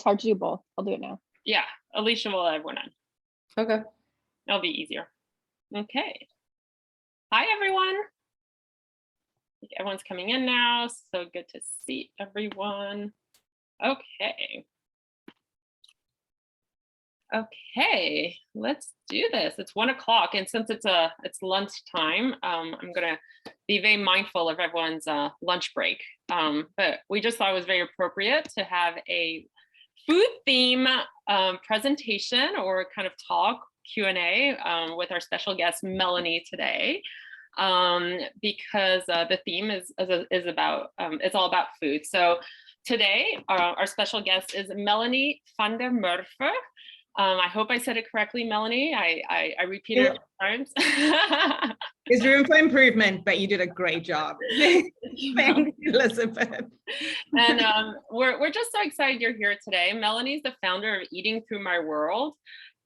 It's hard to do both. I'll do it now. Yeah, Alicia will add one on. Okay. That'll be easier. Okay. Hi, everyone. I think everyone's coming in now. So good to see everyone. Okay. Okay, let's do this. It's 1 o'clock, and since it's lunchtime, I'm gonna be very mindful of everyone's lunch break. But we just thought it was very appropriate to have a food theme presentation or kind of talk Q&A with our special guest Melony today, because the theme is about it's all about food. So today our special guest is Melony van der Merwe. I hope I said it correctly, Melony. I repeated it a few times. There's room for improvement, but you did a great job. Thank you, Elizabeth. And we're just so excited you're here today. Melony's the founder of Eating Through My World.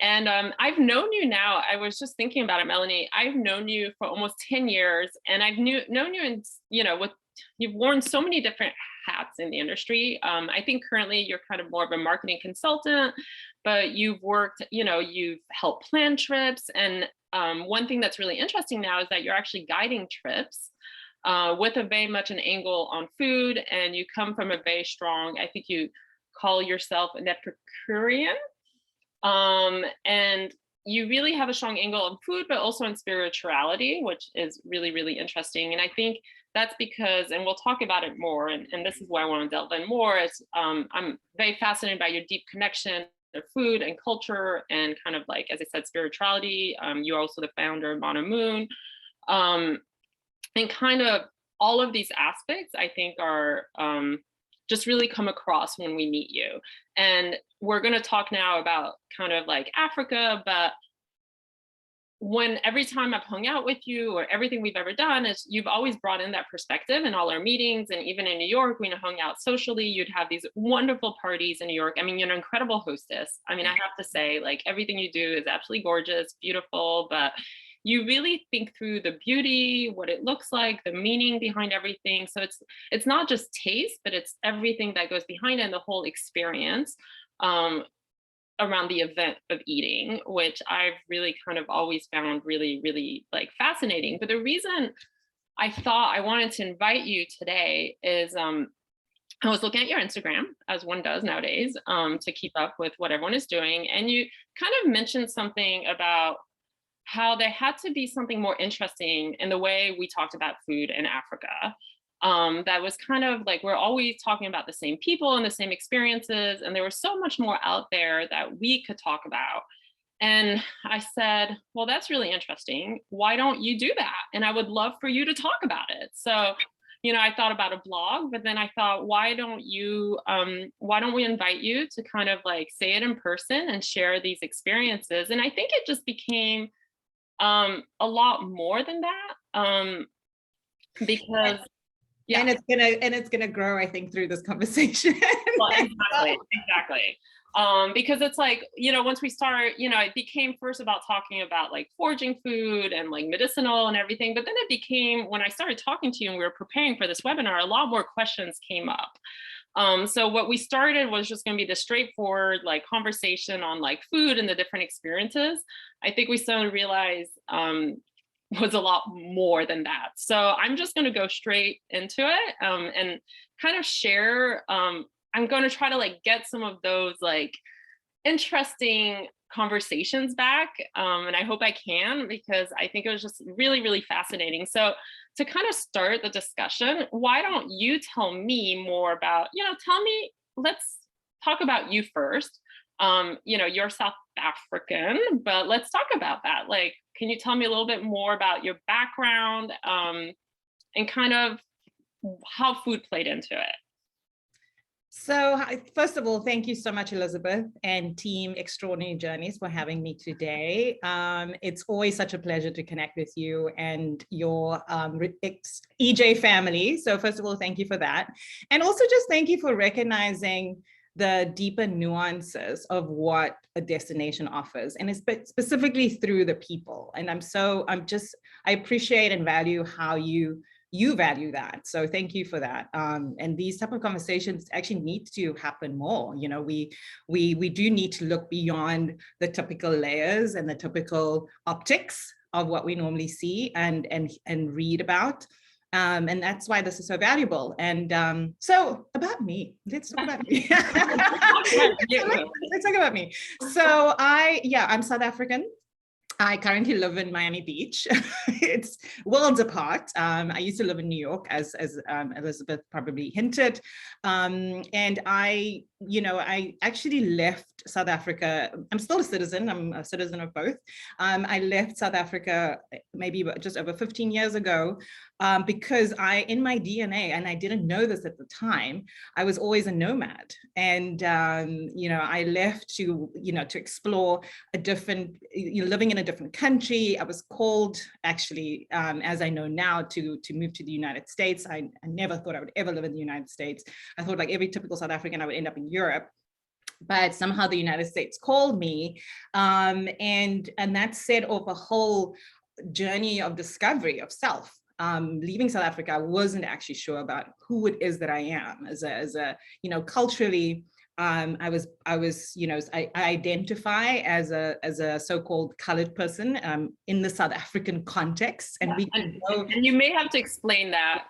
And I've known you now, I was just thinking about it, Melony. I've known you for almost 10 years, and I've known you in, you've worn so many different hats in the industry. I think currently you're kind of more of a marketing consultant, but you've worked, you've helped plan trips. And one thing that's really interesting now is that you're actually guiding trips with a very much an angle on food. And you come from a very strong, I think you call yourself an Epicurean. And you really have a strong angle on food, but also on spirituality, which is really, really interesting. And I think that's because, and we'll talk about it more, and this is why I want to delve in more, is I'm very fascinated by your deep connection to food and culture and kind of like, as I said, spirituality. You're also the founder of Manna Moon. And kind of all of these aspects, I think, are just really come across when we meet you. And we're going to talk now about kind of like Africa, but every time I've hung out with you or everything we've ever done is you've always brought in that perspective in all our meetings. And even in New York, when you hung out socially, you'd have these wonderful parties in New York. I mean, you're an incredible hostess. I mean, I have to say, like, everything you do is absolutely gorgeous, beautiful, but you really think through the beauty, what it looks like, the meaning behind everything. So it's not just taste, but it's everything that goes behind it and the whole experience around the event of eating, which I've really kind of always found really, really like fascinating. But the reason I thought I wanted to invite you today is I was looking at your Instagram, as one does nowadays, to keep up with what everyone is doing. And you kind of mentioned something about how there had to be something more interesting in the way we talked about food in Africa. That was kind of like, we're always talking about the same people and the same experiences, and there was so much more out there that we could talk about. And I said, well, that's really interesting. Why don't you do that? And I would love for you to talk about it. So, I thought about a blog, but then I thought, why don't we invite you to kind of like say it in person and share these experiences? And I think it just became a lot more than that, because yeah. And it's gonna grow, I think, through this conversation. Well, exactly. Because it's like, once we start, it became first about talking about like foraging food and like medicinal and everything. But then it became, when I started talking to you and we were preparing for this webinar, a lot more questions came up. So what we started was just going to be the straightforward like conversation on like food and the different experiences. I think we suddenly realized was a lot more than that. So I'm just going to go straight into it and kind of share. I'm going to try to like get some of those like interesting conversations back. And I hope I can, because I think it was just really, really fascinating. So to kind of start the discussion, why don't you tell me more about, let's talk about you first. You're South African, but let's talk about that. Like, can you tell me a little bit more about your background and kind of how food played into it? So first of all, thank you so much, Elizabeth and Team Extraordinary Journeys, for having me today. It's always such a pleasure to connect with you and your EJ family. So first of all, thank you for that. And also just thank you for recognizing the deeper nuances of what a destination offers, and it's specifically through the people. And I appreciate and value how you you value that. So thank you for that. And these type of conversations actually need to happen more. You know, we do need to look beyond the typical layers and the typical optics of what we normally see and read about. And that's why this is so valuable. And so about me, let's talk about me. Let's talk about me. So I'm South African. I currently live in Miami Beach. It's worlds apart. I used to live in New York, as Elizabeth probably hinted. And I actually left South Africa. I'm still a citizen. I'm a citizen of both. I left South Africa maybe just over 15 years ago because in my DNA, and I didn't know this at the time, I was always a nomad. And, I left to explore a different, living in a different country. I was called, actually, as I know now, to move to the United States. I never thought I would ever live in the United States. I thought, like every typical South African, I would end up in Europe. But somehow the United States called me, and that set off a whole journey of discovery of self. Leaving South Africa, I wasn't actually sure about who it is that I am as a culturally. I identify as a so-called colored person in the South African context, and and you may have to explain that.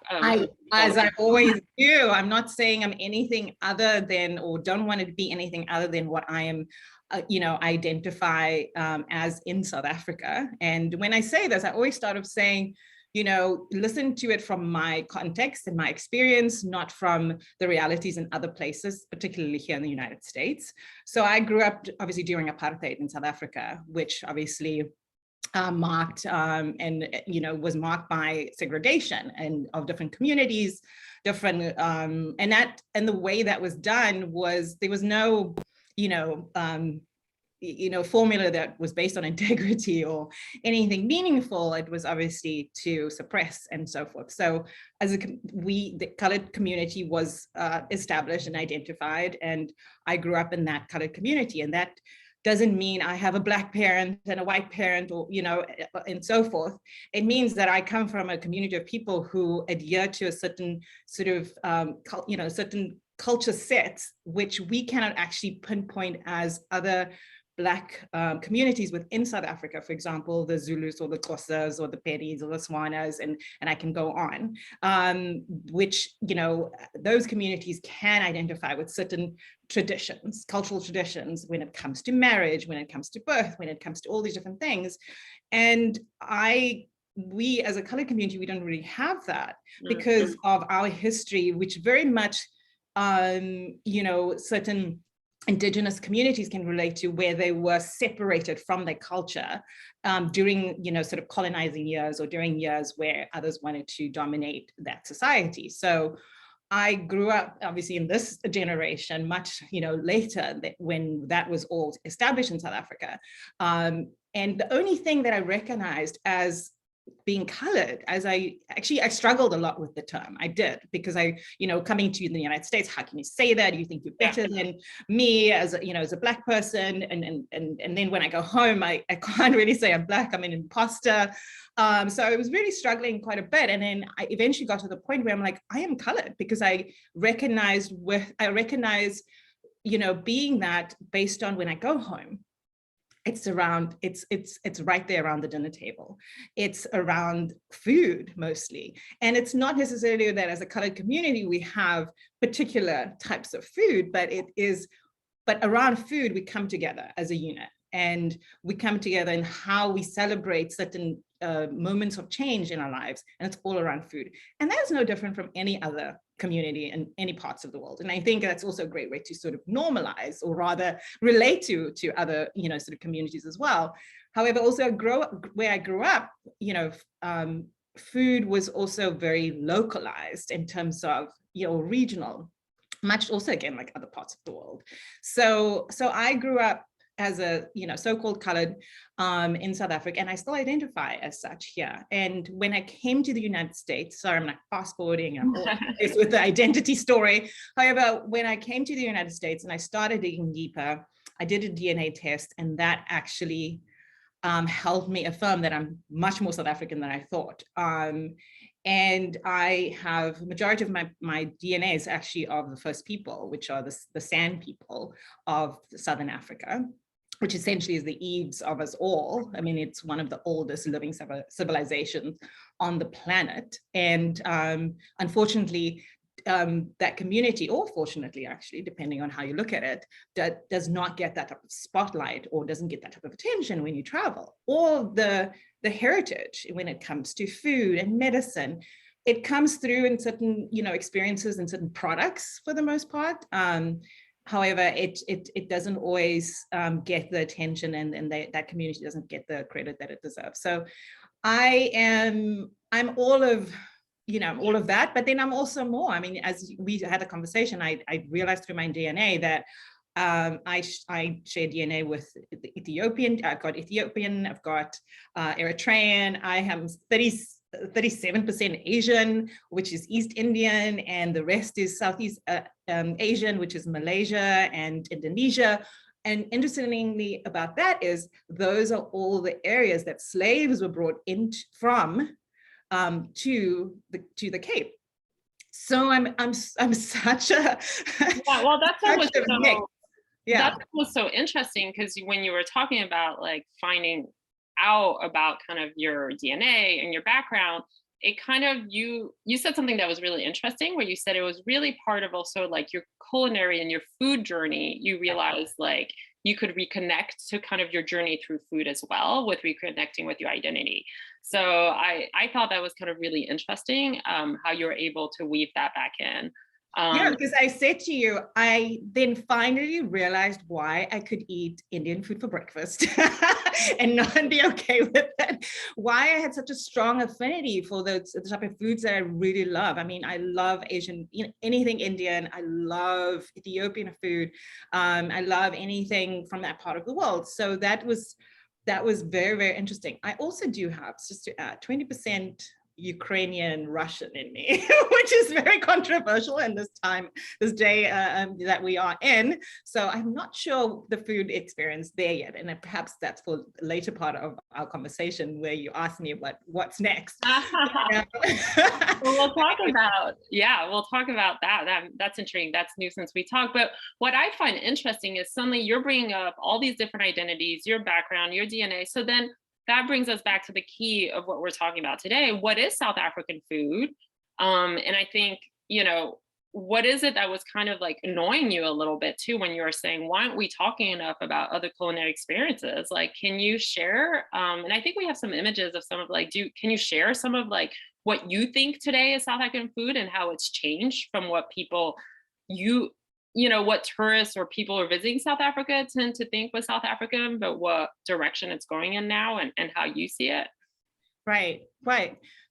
As I always do, I'm not saying I'm anything other than, or don't want to be anything other than what I am. Identify as in South Africa. And when I say this, I always start off saying, listen to it from my context and my experience, not from the realities in other places, particularly here in the United States. So I grew up obviously during apartheid in South Africa, which obviously marked was marked by segregation and of different communities, different and the way that was done was there was no formula that was based on integrity or anything meaningful. It was obviously to suppress and so forth. So the colored community was established and identified, and I grew up in that colored community. And that doesn't mean I have a Black parent and a white parent, or, and so forth. It means that I come from a community of people who adhere to a certain sort of, certain culture sets, which we cannot actually pinpoint as other Black communities within South Africa, for example, the Zulus or the Xhosas or the Pedis or the Swanas, and I can go on, which, those communities can identify with certain traditions, cultural traditions, when it comes to marriage, when it comes to birth, when it comes to all these different things. And we as a colored community, we don't really have that because of our history, which very much, certain indigenous communities can relate to, where they were separated from their culture during, sort of colonizing years, or during years where others wanted to dominate that society. So I grew up obviously in this generation much, later, when that was all established in South Africa. And the only thing that I recognized as being colored, I struggled a lot with the term. I did, because coming to the United States, how can you say that? You think you're better than me as a Black person, and then when I go home, I can't really say I'm Black. I'm an imposter. So I was really struggling quite a bit, and then I eventually got to the point where I'm like, I am colored, because I recognize being that based on when I go home. It's right there around the dinner table. It's around food mostly. And it's not necessarily that as a colored community, we have particular types of food, but around food, we come together as a unit. And we come together in how we celebrate certain moments of change in our lives. And it's all around food. And that is no different from any other community in any parts of the world. And I think that's also a great way to sort of normalize, or rather relate to other, sort of communities as well. However, also where I grew up, food was also very localized in terms of, regional, much also again, like other parts of the world. So I grew up as a, so-called colored in South Africa, and I still identify as such here. And when I came to the United States, sorry, I'm like fast forwarding with the identity story. However, when I came to the United States and I started digging deeper, I did a DNA test, and that actually helped me affirm that I'm much more South African than I thought. And I have majority of my DNA is actually of the first people, which are the San people of Southern Africa, which essentially is the eaves of us all. I mean, it's one of the oldest living civilizations on the planet. And unfortunately, that community, or fortunately, actually, depending on how you look at it, does not get that type of spotlight or doesn't get that type of attention when you travel. Or the heritage when it comes to food and medicine, it comes through in certain, experiences and certain products for the most part. However, it doesn't always get the attention, and that community doesn't get the credit that it deserves. So I'm all of all of that, but then I'm also more. I mean, as we had a conversation, I realized through my DNA that I share DNA with the Ethiopian. I've got Ethiopian, I've got Eritrean, I have 37% Asian, which is East Indian, and the rest is Southeast Asian, which is Malaysia and Indonesia. And interestingly about that is those are all the areas that slaves were brought in from to the Cape. So I'm such a well, that's always so, yeah. That was so interesting, because when you were talking about like finding out about kind of your DNA and your background, it kind of you said something that was really interesting, where you said it was really part of also like your culinary and your food journey. You realized like you could reconnect to kind of your journey through food as well, with reconnecting with your identity. So I thought that was kind of really interesting, how you were able to weave that back in. Yeah, because I said to you, I then finally realized why I could eat Indian food for breakfast and not be okay with it. Why I had such a strong affinity for the type of foods that I really love. I mean, I love Asian, anything Indian. I love Ethiopian food. I love anything from that part of the world. So that was very, very interesting. I also do have, just to add, 20% Ukrainian Russian in me, which is very controversial in this day that we are in. So I'm not sure the food experience there yet, and perhaps that's for the later part of our conversation, where you ask me what's next. Well, we'll talk about that. That's intriguing. That's new since we talked. But what I find interesting is suddenly you're bringing up all these different identities, your background, your DNA. So then that brings us back to the key of what we're talking about today. What is South African food? And I think, what is it that was kind of like annoying you a little bit too, when you were saying, why aren't we talking enough about other culinary experiences? Like, can you share? And I think we have some images of some of like, can you share some of like what you think today is South African food, and how it's changed from what people, what tourists or people who are visiting South Africa tend to think was South African, but what direction it's going in now, and how you see it? Right.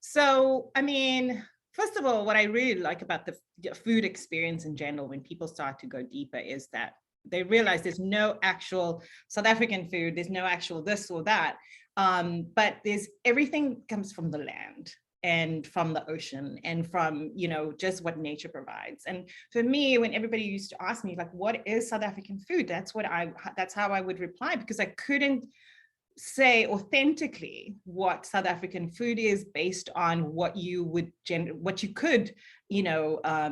So, I mean, first of all, what I really like about the food experience in general, when people start to go deeper, is that they realize there's no actual South African food, there's no actual this or that, but everything comes from the land and from the ocean and from, just what nature provides. And for me, when everybody used to ask me, like, what is South African food? That's how I would reply, because I couldn't say authentically what South African food is based on what you could,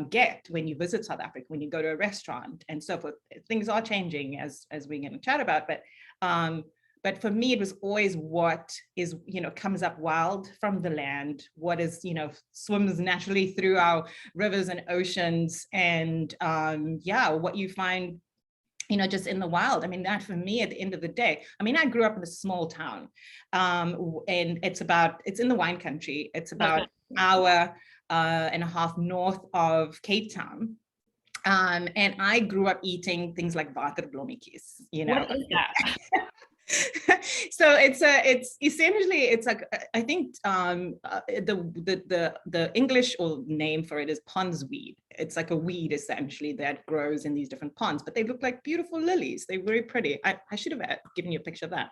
get when you visit South Africa, when you go to a restaurant and so forth. Things are changing as we're going to chat about, but for me, it was always what is, comes up wild from the land, what is, swims naturally through our rivers and oceans, and what you find, just in the wild. I mean, that for me, at the end of the day, I mean, I grew up in a small town, and it's in the wine country. It's about an hour and a half north of Cape Town. And I grew up eating things like waterblommetjies, What is that? So it's essentially like, I think the English or name for it is pondsweed. It's like a weed essentially that grows in these different ponds, but they look like beautiful lilies. They're very pretty. I should have given you a picture of that.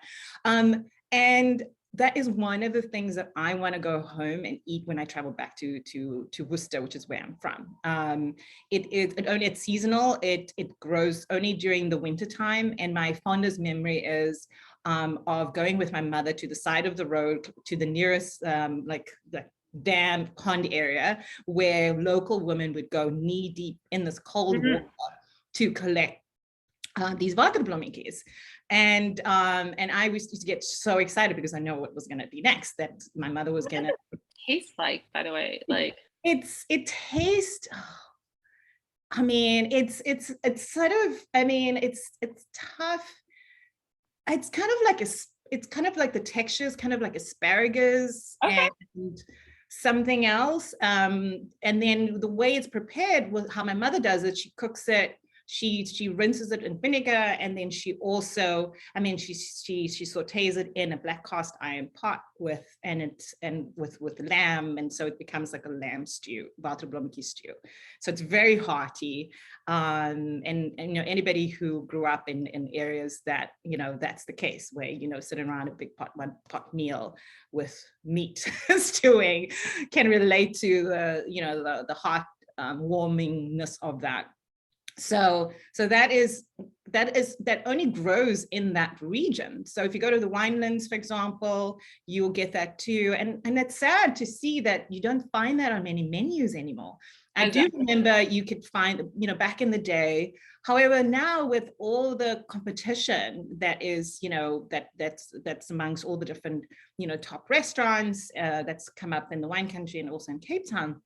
And that is one of the things that I want to go home and eat when I travel back to Worcester, which is where I'm from. It's seasonal. It grows only during the winter time, and my fondest memory is of going with my mother to the side of the road to the nearest dam pond area where local women would go knee deep in this cold water to collect these waterblommetjies. And I used to get so excited because I know what was going to be next, that my mother was going to taste like, by the way, like it tastes, I mean, it's sort of, I mean, it's tough. It's kind of like it's kind of like the texture is kind of like asparagus and something else. And then the way it's prepared, with how my mother does it, she cooks it, she rinses it in vinegar, and then she also, I mean, she sautés it in a black cast iron pot with lamb, and so it becomes like a lamb stew, waterblommetjie stew. So it's very hearty, and you know, anybody who grew up in areas that, you know, that's the case, where, you know, sitting around a big one pot meal with meat stewing can relate to the, you know, the heart warmingness of that. So that only grows in that region. So if you go to the winelands, for example, you'll get that too. And it's sad to see that you don't find that on many menus anymore. I do remember you could find, you know, back in the day. However, now with all the competition that is, you know, that's amongst all the different, you know, top restaurants that's come up in the wine country and also in Cape Town,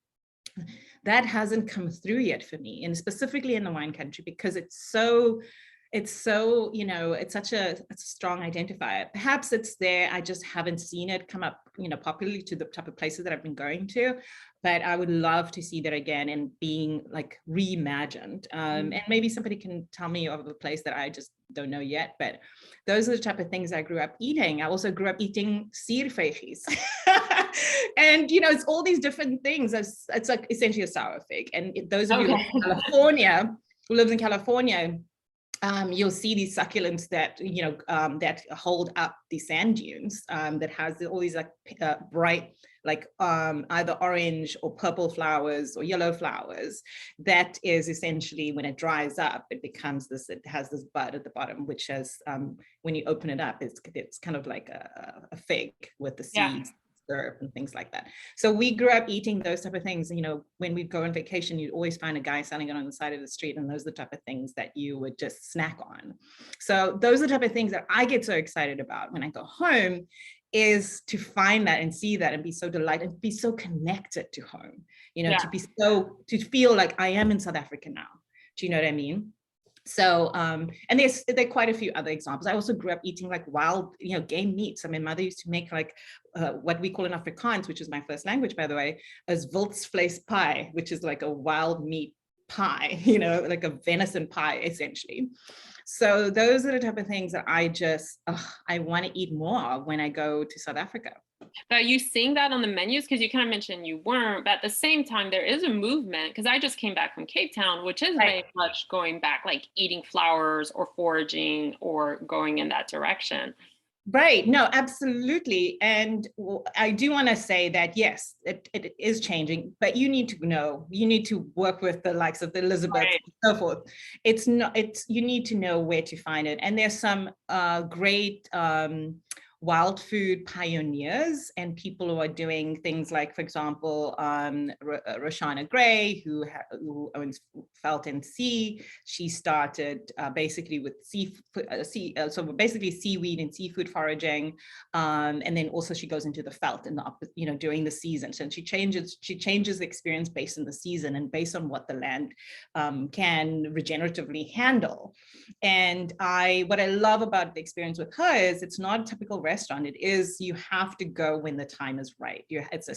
that hasn't come through yet for me, and specifically in the wine country, because it's so, you know, it's such a strong identifier. Perhaps it's there, I just haven't seen it come up, you know, popularly to the type of places that I've been going to, but I would love to see that again and being like reimagined. And maybe somebody can tell me of a place that I just don't know yet, but those are the type of things I grew up eating. I also grew up eating Seedfaces. And, you know, it's all these different things. It's like essentially a sour fig. And those of you who lives in California, you'll see these succulents that, you know, that hold up the sand dunes, that has all these like bright, like either orange or purple flowers or yellow flowers. That is essentially, when it dries up, it becomes this, it has this bud at the bottom, which has, when you open it up, it's kind of like a fig with the seeds. Syrup and things like that. So we grew up eating those type of things. You know, when we'd go on vacation, you'd always find a guy selling it on the side of the street, and those are the type of things that you would just snack on. So those are the type of things that I get so excited about when I go home, is to find that and see that and be so delighted and be so connected to home, you know, to feel like I am in South Africa now. Do you know what I mean? So, and there are quite a few other examples. I also grew up eating like wild, you know, game meats. I mean, mother used to make like what we call in Afrikaans, which is my first language, by the way, as wildsvleis pie, which is like a wild meat pie, you know, like a venison pie, essentially. So those are the type of things that I just, I want to eat more of when I go to South Africa. But are you seeing that on the menus? Because you kind of mentioned you weren't, but at the same time, there is a movement, because I just came back from Cape Town, which is very much going back, like eating flowers or foraging or going in that direction. Right. No, absolutely. And I do want to say that, yes, it is changing, but you need to know, you need to work with the likes of the Elizabeth and so forth. It's not, you need to know where to find it. And there's some great wild food pioneers and people who are doing things like, for example, Roshana Gray, who owns Felt and Sea. She started basically with so basically seaweed and seafood foraging, and then also she goes into the Felt in the, you know, during the season. So she changes the experience based on the season and based on what the land can regeneratively handle. And what I love about the experience with her is it's not a typical restaurant. It is, you have to go when the time is right. It's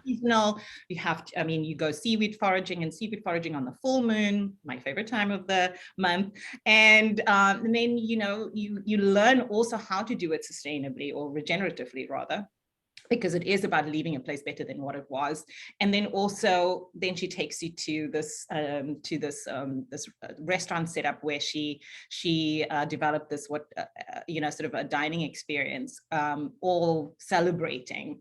seasonal. You have to, I mean, you go seaweed foraging on the full moon, my favorite time of the month. And then, you know, you learn also how to do it sustainably, or regeneratively rather, because it is about leaving a place better than what it was. And then also, then she takes you to this restaurant setup where she developed this you know, sort of a dining experience, all celebrating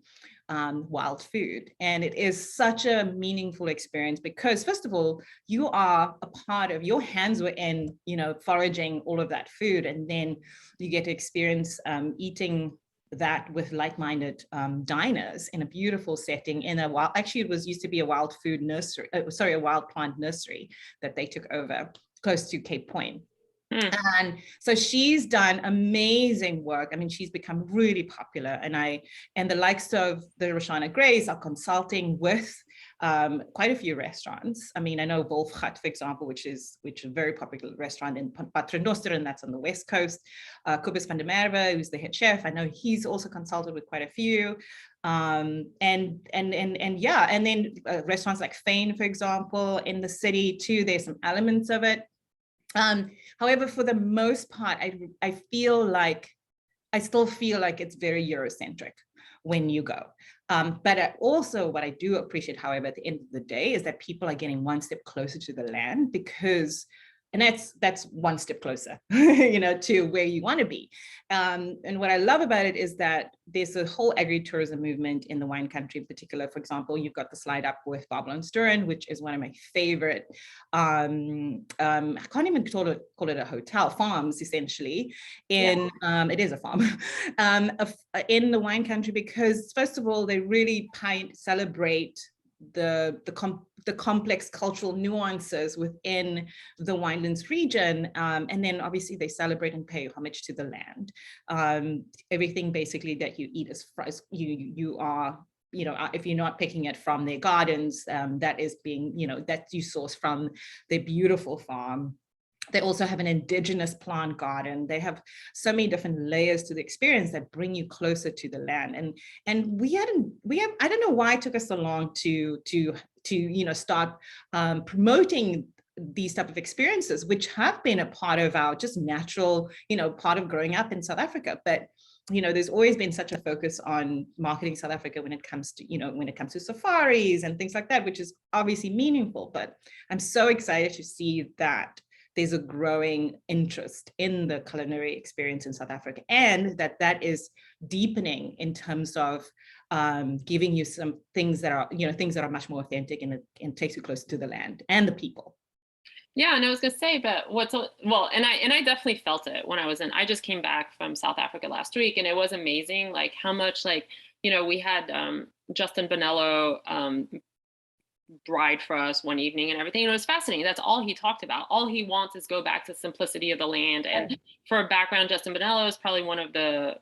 wild food. And it is such a meaningful experience because, first of all, you are a part of, your hands were in, you know, foraging all of that food, and then you get to experience eating that with like-minded diners in a beautiful setting in a wild, actually it was used to be a wild food nursery, a wild plant nursery that they took over close to Cape Point. And so she's done amazing work. I mean, she's become really popular, and the likes of the Roshana Grays are consulting with quite a few restaurants. I mean, I know Wolfgat, for example, which is a very popular restaurant in Paternoster, and that's on the West Coast. Kobus van der Merwe, who's the head chef, I know he's also consulted with quite a few. And then restaurants like Fane, for example, in the city too, there's some elements of it. However, for the most part, I still feel like it's very Eurocentric when you go. But what I do appreciate, however, at the end of the day, is that people are getting one step closer to the land, because, and that's one step closer, to where you want to be. And what I love about it is that there's a whole agritourism movement in the wine country in particular. For example, you've got the slide up with Babylon Sturen, which is one of my favorite, I can't even call it a hotel, farms essentially, it is a farm, in the wine country, because first of all, they really celebrate the complex cultural nuances within the winelands region, and then obviously they celebrate and pay homage to the land. Everything basically that you eat is you are, if you're not picking it from their gardens, that is being, that you source from their beautiful farm. They also have an indigenous plant garden. They have so many different layers to the experience that bring you closer to the land. And I don't know why it took us so long to start promoting these type of experiences, which have been a part of our just natural, part of growing up in South Africa. But there's always been such a focus on marketing South Africa when it comes to safaris and things like that, which is obviously meaningful. But I'm so excited to see that there's a growing interest in the culinary experience in South Africa, and that is deepening in terms of giving you some things that are much more authentic, and takes you closer to the land and the people. Yeah, and I was gonna say, but and I definitely felt it when I just came back from South Africa last week, and it was amazing, like how much, we had Justin Bonello bride for us one evening and everything. And it was fascinating. That's all he talked about. All he wants is go back to simplicity of the land. And for a background, Justin Bonello is probably one of the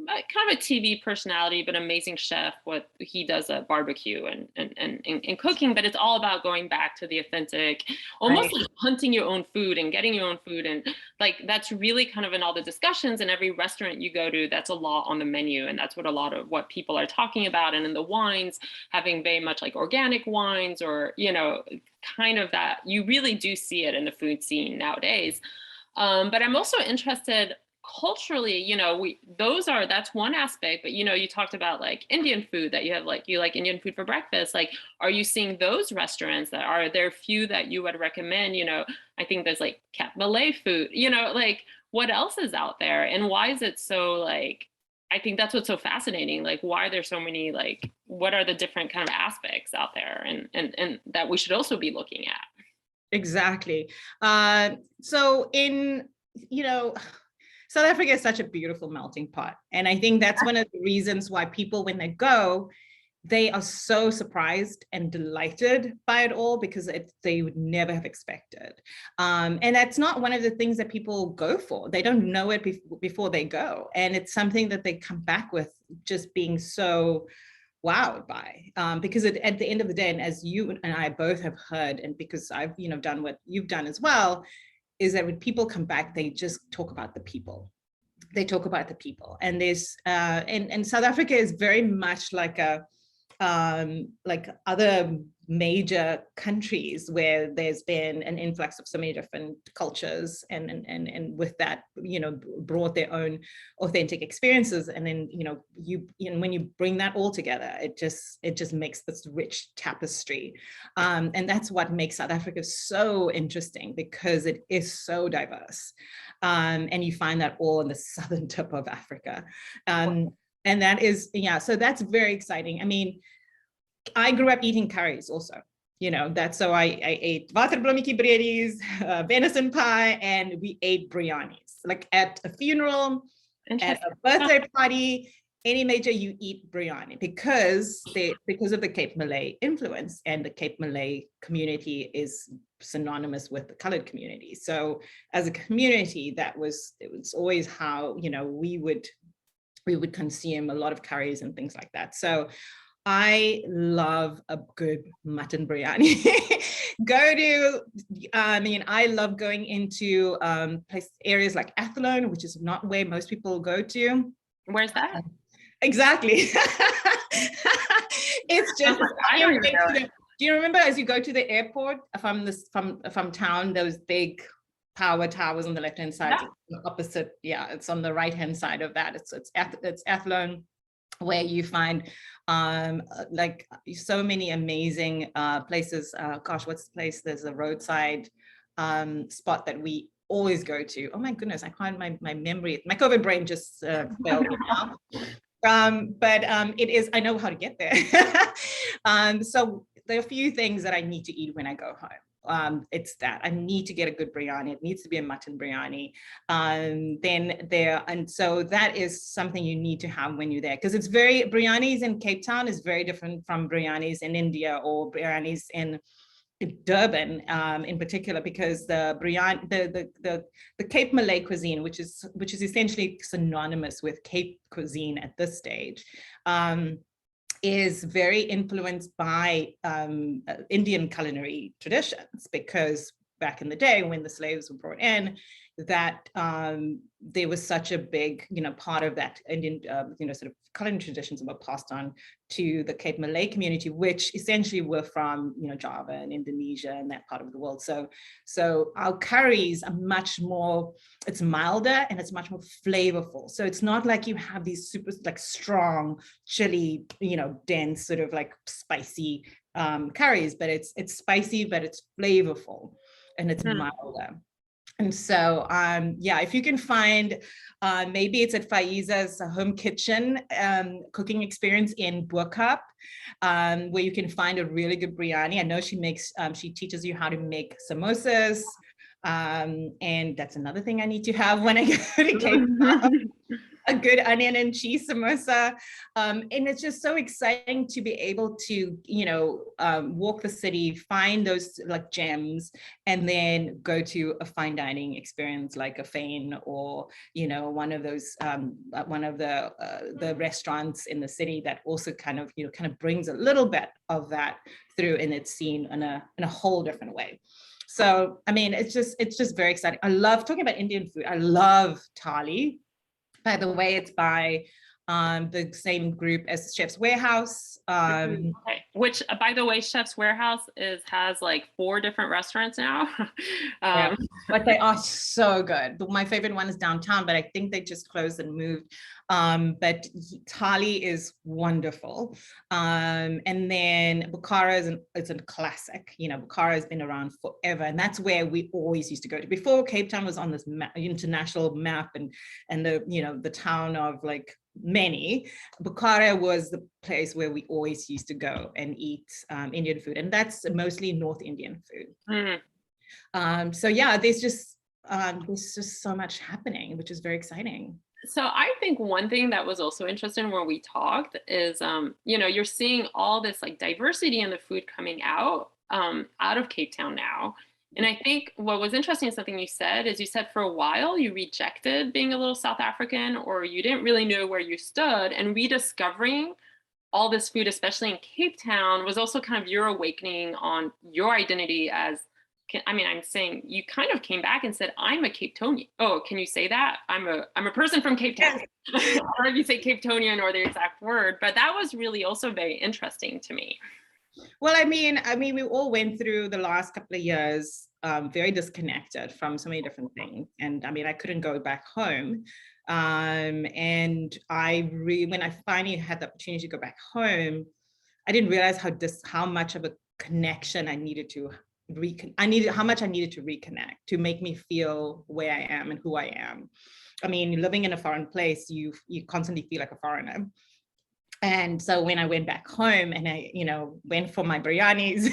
kind of a TV personality, but amazing chef. What he does at barbecue and cooking, but it's all about going back to the authentic, almost like hunting your own food and getting your own food. And that's really kind of in all the discussions, and every restaurant you go to, that's a lot on the menu. And that's what a lot of what people are talking about. And in the wines, having very much like organic wines, or kind of that, you really do see it in the food scene nowadays. But I'm also interested culturally, that's one aspect, but you talked about like Indian food, that you like Indian food for breakfast. Like, are you seeing those restaurants that are there few that you would recommend? I think there's like Cat Malay food, what else is out there, and why is it so I think that's what's so fascinating. Like, why are there so many, what are the different kind of aspects out there, and that we should also be looking at? Exactly. So in, South Africa is such a beautiful melting pot. And I think that's one of the reasons why people, when they go, they are so surprised and delighted by it all, because they would never have expected. And that's not one of the things that people go for. They don't know it before they go. And it's something that they come back with just being so wowed by, because at the end of the day, and as you and I both have heard, and because I've done what you've done as well, is that when people come back, they just talk about the people. They talk about the people. And there's and South Africa is very much like other major countries where there's been an influx of so many different cultures, and with that, brought their own authentic experiences. And then, when you bring that all together, it just makes this rich tapestry. And that's what makes South Africa so interesting, because it is so diverse. And you find that all in the southern tip of Africa. And that is, so that's very exciting. I mean, I grew up eating curries also, that's so I ate waterblommetjie breadies, venison pie, and we ate biryanis, like at a funeral, at a birthday party. any major, you eat biryani because of the Cape Malay influence, and the Cape Malay community is synonymous with the colored community. So as a community, it was always how, you know, we would consume a lot of curries and things like that. So I love a good mutton biryani. I love going into areas like Athlone, which is not where most people go to. Where's that? Exactly. It's just, I don't even know it. do you remember as you go to the airport from town, those big power towers on the left-hand side, yeah. Opposite, yeah, it's on the right-hand side of that. It's Athlone, where you find like so many amazing places. Gosh, what's the place? There's a roadside spot that we always go to. Oh my goodness, I can't, my memory, my COVID brain just failed me now. But it is, I know how to get there. So there are a few things that I need to eat when I go home. It's that I need to get a good biryani. It needs to be a mutton biryani. And so that is something you need to have when you're there, because it's biryanis in Cape Town is very different from biryanis in India or biryanis in Durban, in particular, because the Cape Malay cuisine, which is essentially synonymous with Cape cuisine at this stage, is very influenced by Indian culinary traditions, because back in the day when the slaves were brought in, that there was such a big, part of that Indian, sort of culinary traditions that were passed on to the Cape Malay community, which essentially were from, Java and Indonesia and that part of the world. So our curries are much more, it's milder and it's much more flavorful. So it's not like you have these super like strong, chili, dense sort of like spicy curries, but it's spicy, but it's flavorful and it's milder. And so, if you can find, maybe it's at Faiza's home kitchen cooking experience in Bo-Kaap, where you can find a really good biryani. I know she teaches you how to make samosas. And that's another thing I need to have when I go to Cape Town. A good onion and cheese samosa. And it's just so exciting to be able to, walk the city, find those like gems, and then go to a fine dining experience like a Fane or, one of those, one of the restaurants in the city that also kind of brings a little bit of that through, and it's seen in a whole different way. So, I mean, it's just very exciting. I love talking about Indian food. I love thali. By the way, it's by the same group as Chef's Warehouse. Okay. Which, by the way, Chef's Warehouse has like 4 different restaurants now. Yeah, but they are so good. My favorite one is downtown, but I think they just closed and moved. But thali is wonderful. And then Bukhara it's a classic. Bukhara has been around forever, and that's where we always used to go to before Cape Town was on this international map, and the town of like many. Bukhara was the place where we always used to go and eat Indian food, and that's mostly North Indian food. So yeah, there's just so much happening, which is very exciting. So I think one thing that was also interesting when we talked is, you're seeing all this like diversity in the food coming out of Cape Town now. And I think what was interesting is something you said for a while you rejected being a little South African, or you didn't really know where you stood, and rediscovering all this food, especially in Cape Town, was also kind of your awakening on your identity as, I'm saying you kind of came back and said, I'm a Cape Tonian. Oh, can you say that? I'm a person from Cape Town. Or if you say Cape Tonian or the exact word, but that was really also very interesting to me. Well, I mean, we all went through the last couple of years very disconnected from so many different things. And I couldn't go back home. And when I finally had the opportunity to go back home, I didn't realize how much of a connection I needed to how much I needed to reconnect to make me feel where I am and who I am. Living in a foreign place, you constantly feel like a foreigner. And so when I went back home and I, went for my biryanis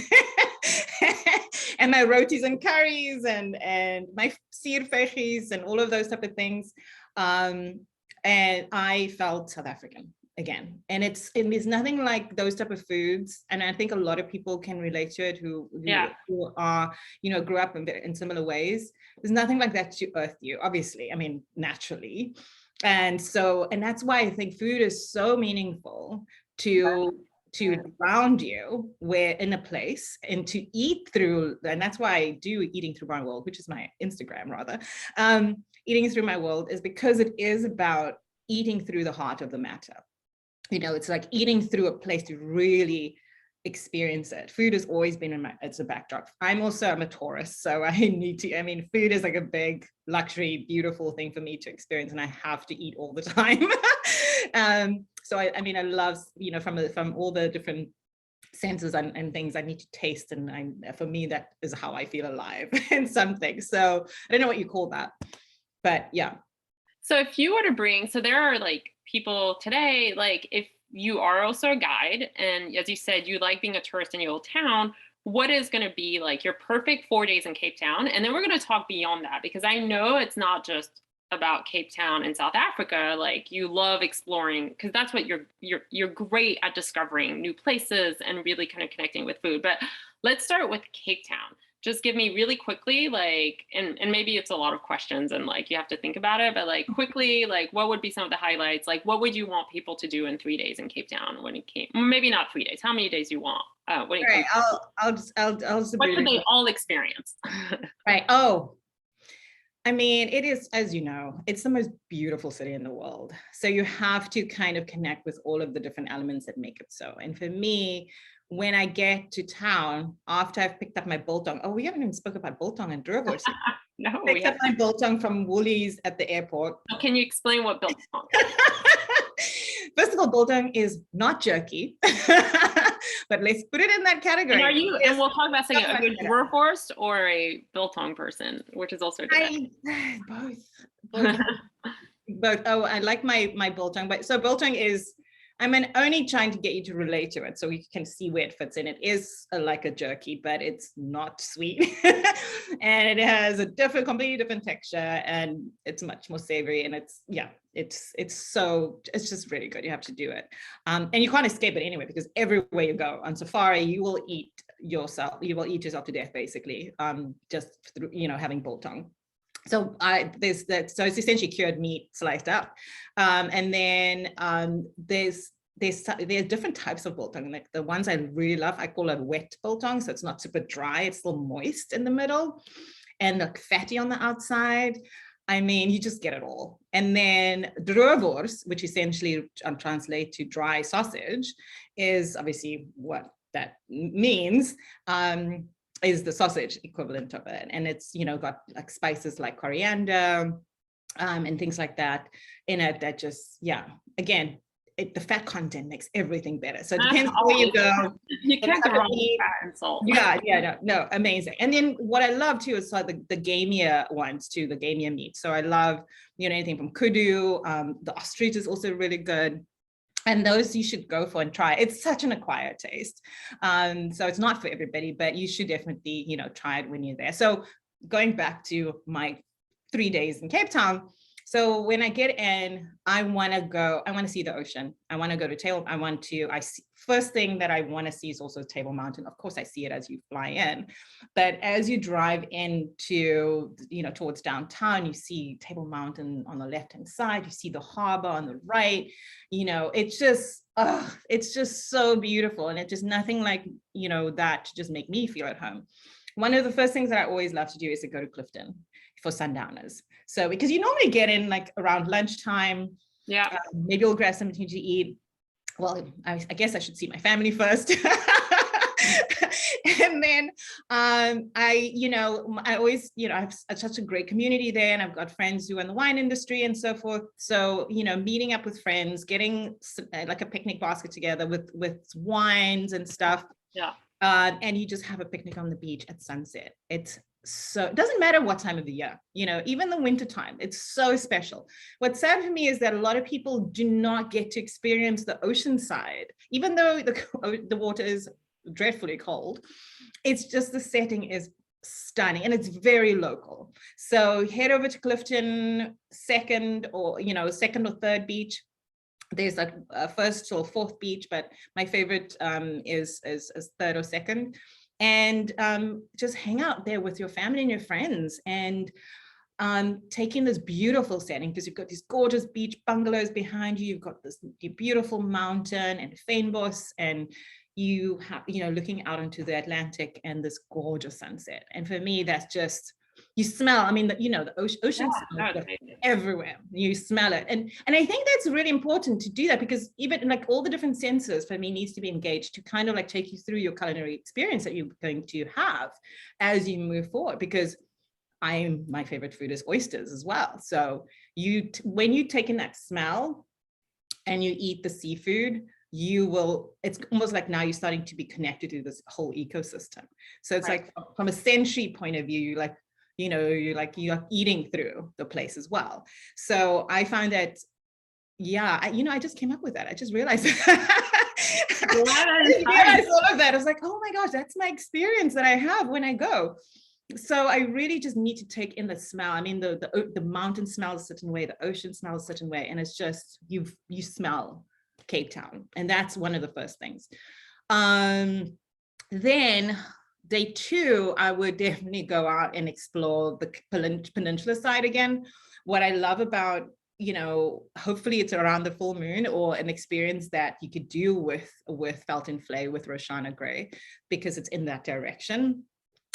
and my rotis and curries and my Seedfaces and all of those type of things, and I felt South African. again. And there's nothing like those type of foods. And I think a lot of people can relate to it who are, grew up in similar ways. There's nothing like that to earth you, obviously, I mean, naturally. And that's why I think food is so meaningful to ground you where in a place, and to eat through, and that's why I do Eating Through My World, which is my Instagram rather. Eating Through My World is because it is about eating through the heart of the matter. It's like eating through a place to really experience it. Food has always been it's a backdrop. I'm a Taurus, so food is like a big luxury, beautiful thing for me to experience, and I have to eat all the time. So I love, from all the different senses and things I need to taste, and for me, that is how I feel alive in something. So I don't know what you call that, but yeah. So if you were to bring, so there are like people today, like if you are also a guide, and as you said, you like being a tourist in your old town, what is going to be like your perfect 4 days in Cape Town? And then we're going to talk beyond that, because I know it's not just about Cape Town and South Africa. Like, you love exploring, because that's what you're great at, discovering new places and really kind of connecting with food. But let's start with Cape Town. Just give me really quickly, like, and maybe it's a lot of questions and like you have to think about it, but like quickly, like what would be some of the highlights? Like, what would you want people to do in 3 days in Cape Town when it came? Maybe not 3 days. How many days you want? When it right. I'll just what should they all experience? Right. Oh, I mean, it is, as you know, it's the most beautiful city in the world. So you have to kind of connect with all of the different elements that make it so. And for me, when I get to town, after I've picked up my biltong, we haven't even spoken about biltong and durable. No, picked up my biltong from Woolies at the airport. Can you explain what biltong is? First of all, biltong is not jerky, but let's put it in that category. And we'll talk about saying, are you a dwarf or a biltong person, which is also different. Both. Oh, I like my biltong, but so biltong is, I'm only trying to get you to relate to it so you can see where it fits in. It is like a jerky, but it's not sweet. And it has a completely different texture, and it's much more savory, and it's just really good. You have to do it. And you can't escape it anyway, because everywhere you go on safari, you will eat yourself to death, basically, just through, having biltong. So it's essentially cured meat sliced up, and then there's different types of biltong. Like the ones I really love, I call it wet biltong, so it's not super dry; it's still moist in the middle, and like fatty on the outside. I mean, you just get it all. And then droewors, which essentially translate to dry sausage, is obviously what that means. Is the sausage equivalent of it, and it's got like spices like coriander and things like that in it, that just again, the fat content makes everything better. So it depends where you go. You can't go wrong with fat and salt. No, amazing. And then what I love too is like the gamier ones too, the gamier meat. So I love anything from kudu. The ostrich is also really good. And those you should go for and try. It's such an acquired taste. So it's not for everybody, but you should definitely, try it when you're there. So going back to my 3 days in Cape Town. So when I get in, I want to see the ocean. I want to go to first thing that I want to see is also Table Mountain. Of course, I see it as you fly in, but as you drive into, towards downtown, you see Table Mountain on the left-hand side, you see the harbor on the right, it's just so beautiful. And it's just nothing like, that to just make me feel at home. One of the first things that I always love to do is to go to Clifton for sundowners. So because you normally get in like around lunchtime, maybe you'll grab something to eat. Well, I guess I should see my family first. And then I always, I have such a great community there, and I've got friends who are in the wine industry and so forth. So, meeting up with friends, getting like a picnic basket together with wines and stuff. Yeah. And you just have a picnic on the beach at sunset. So it doesn't matter what time of the year, even the winter time, it's so special. What's sad for me is that a lot of people do not get to experience the ocean side, even though the water is dreadfully cold. It's just the setting is stunning, and it's very local. So head over to Clifton, second or third beach. there's like a first or fourth beach, but my favorite is third or second. And just hang out there with your family and your friends, and taking this beautiful setting, because you've got these gorgeous beach bungalows behind you, you've got this beautiful mountain and fynbos, and you have, looking out into the Atlantic and this gorgeous sunset. And for me, that's just, you smell, I mean, the ocean smells everywhere. You smell it. And I think that's really important to do that, because even like all the different senses for me needs to be engaged to kind of like take you through your culinary experience that you're going to have as you move forward. Because my favorite food is oysters as well. So when you take in that smell and you eat the seafood, it's almost like now you're starting to be connected to this whole ecosystem. So it's like from a sensory point of view, you're eating through the place as well. So I find that, I just came up with that. I just realized I realized all of that. I was like, oh my gosh, that's my experience that I have when I go. So I really just need to take in the smell. I mean, the mountain smells a certain way, the ocean smells a certain way, and it's just you smell Cape Town, and that's one of the first things. Then day 2, I would definitely go out and explore the peninsula side again. What I love about, hopefully it's around the full moon, or an experience that you could do with Felt and Flay, with Roshana Gray, because it's in that direction.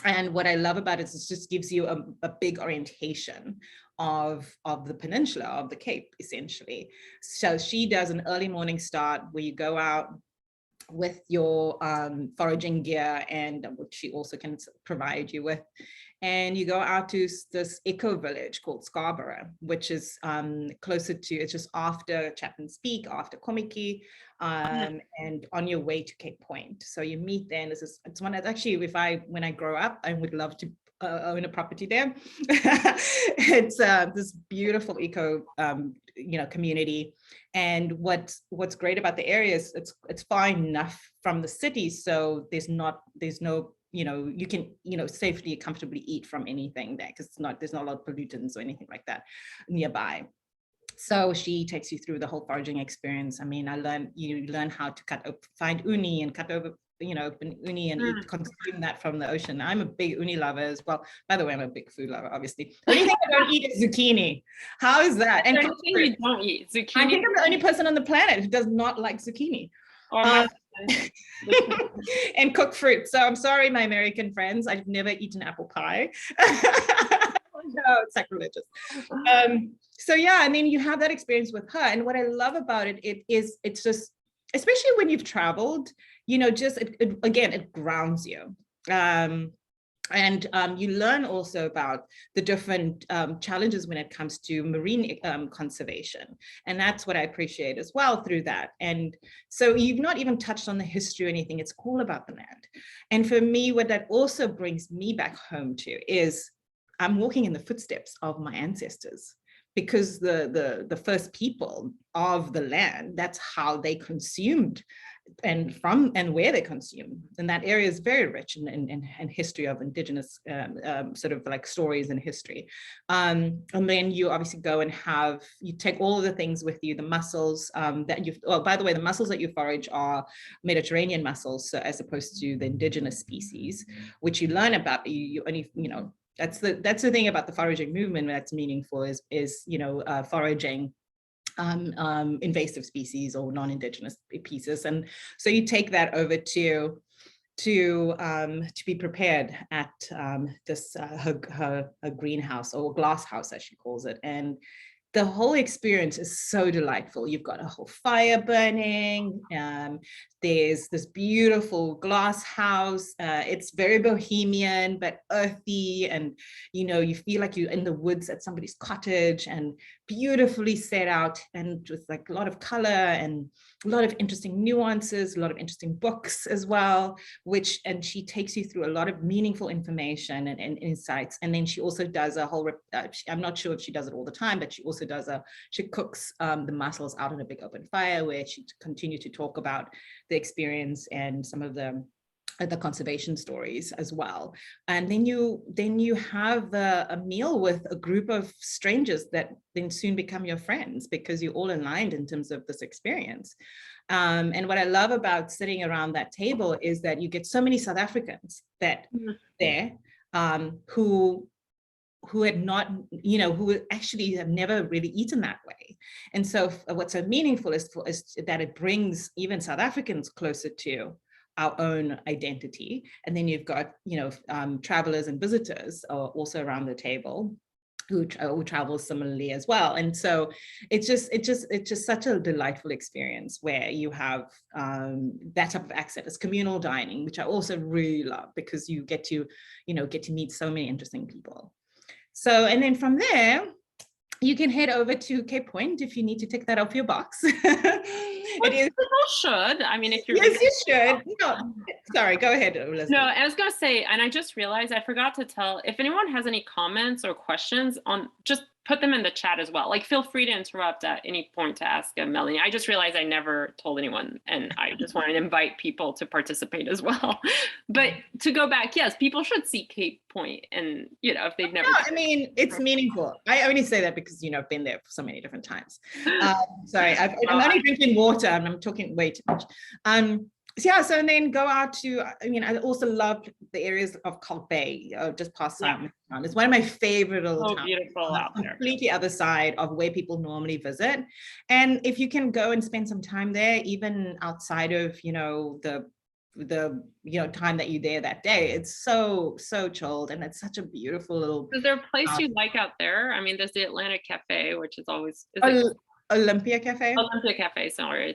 And what I love about it is it just gives you a big orientation of the peninsula, of the Cape, essentially. So she does an early morning start where you go out with your foraging gear, and which she also can provide you with. And you go out to this eco village called Scarborough, which is closer to, it's just after Chapman's Peak, after Komiki, and on your way to Cape Point. So you meet there, and it's one that's actually, when I grow up, I would love to own a property there. It's this beautiful eco community. And what's great about the area is it's far enough from the city, so there's no you can safely, comfortably eat from anything there, because there's not a lot of pollutants or anything like that nearby. So she takes you through the whole foraging experience. I mean, you learn how to find uni and cut over open uni and consume that from the ocean. I'm a big uni lover as well. By the way, I'm a big food lover, obviously. The only thing I don't eat is zucchini. How is that? And you don't eat zucchini? I think I'm the only person on the planet who does not like zucchini. And cooked fruit. So I'm sorry, my American friends, I've never eaten apple pie. No, it's sacrilegious. So yeah, I mean, you have that experience with her. And what I love about it's just, especially when you've traveled, it grounds you. And you learn also about the different challenges when it comes to marine conservation. And that's what I appreciate as well through that. And so you've not even touched on the history or anything. It's all about the land. And for me, what that also brings me back home to is I'm walking in the footsteps of my ancestors, because the first people of the land, that's how they consumed and where they consume. And that area is very rich in history of indigenous sort of like stories and history. And then you obviously go and you take all of the things with you, the mussels by the way, the mussels that you forage are Mediterranean mussels, so as opposed to the indigenous species, which you learn about. You only, that's the thing about the foraging movement that's meaningful is foraging invasive species or non-indigenous pieces. And so you take that over to be prepared at her greenhouse, or glass house as she calls it. And the whole experience is so delightful. You've got a whole fire burning. There's this beautiful glass house. It's very bohemian, but earthy. And, you feel like you're in the woods at somebody's cottage, and beautifully set out, and with like a lot of color and a lot of interesting nuances, a lot of interesting books as well, and she takes you through a lot of meaningful information and insights. And then she also does a whole, I'm not sure if she does it all the time, but she also she cooks the mussels out on a big open fire, where she continues to talk about the experience and some of the the conservation stories as well. And then you have a meal with a group of strangers that then soon become your friends because you're all aligned in terms of this experience. And what I love about sitting around that table is that you get so many South Africans that there who had not, who actually have never really eaten that way. And so what's so meaningful is that it brings even South Africans closer to our own identity. And then you've got, travelers and visitors are also around the table who travel similarly as well. And so it's just such a delightful experience where you have that type of access. It's communal dining, which I also really love because you get to meet so many interesting people. So, and then from there, you can head over to Cape Point if you need to tick that off your box. People should. I mean, if you're yes, you should. No, sorry, go ahead, Elizabeth. No, I was going to say, and I just realized I forgot to tell, if anyone has any comments or questions just put them in the chat as well. Like, feel free to interrupt at any point to ask Melony. I just realized I never told anyone, and I just wanted to invite people to participate as well. But to go back, yes, people should see Cape Point, and if they've never. No, I mean, it's meaningful. I only say that because I've been there for so many different times. Sorry, I'm only drinking water, and I'm talking way too much. So and then go out to, I also love the areas of Kalk Bay, just past Sao Paulo. It's one of my favorite little towns. Beautiful out there. Completely other side of where people normally visit. And if you can go and spend some time there, even outside of, the time that you're there that day, it's so chilled, and it's such a beautiful little. Is there a place you like out there? I mean, there's the Atlantic Cafe, which is always Olympia Cafe. Olympia Cafe, sorry.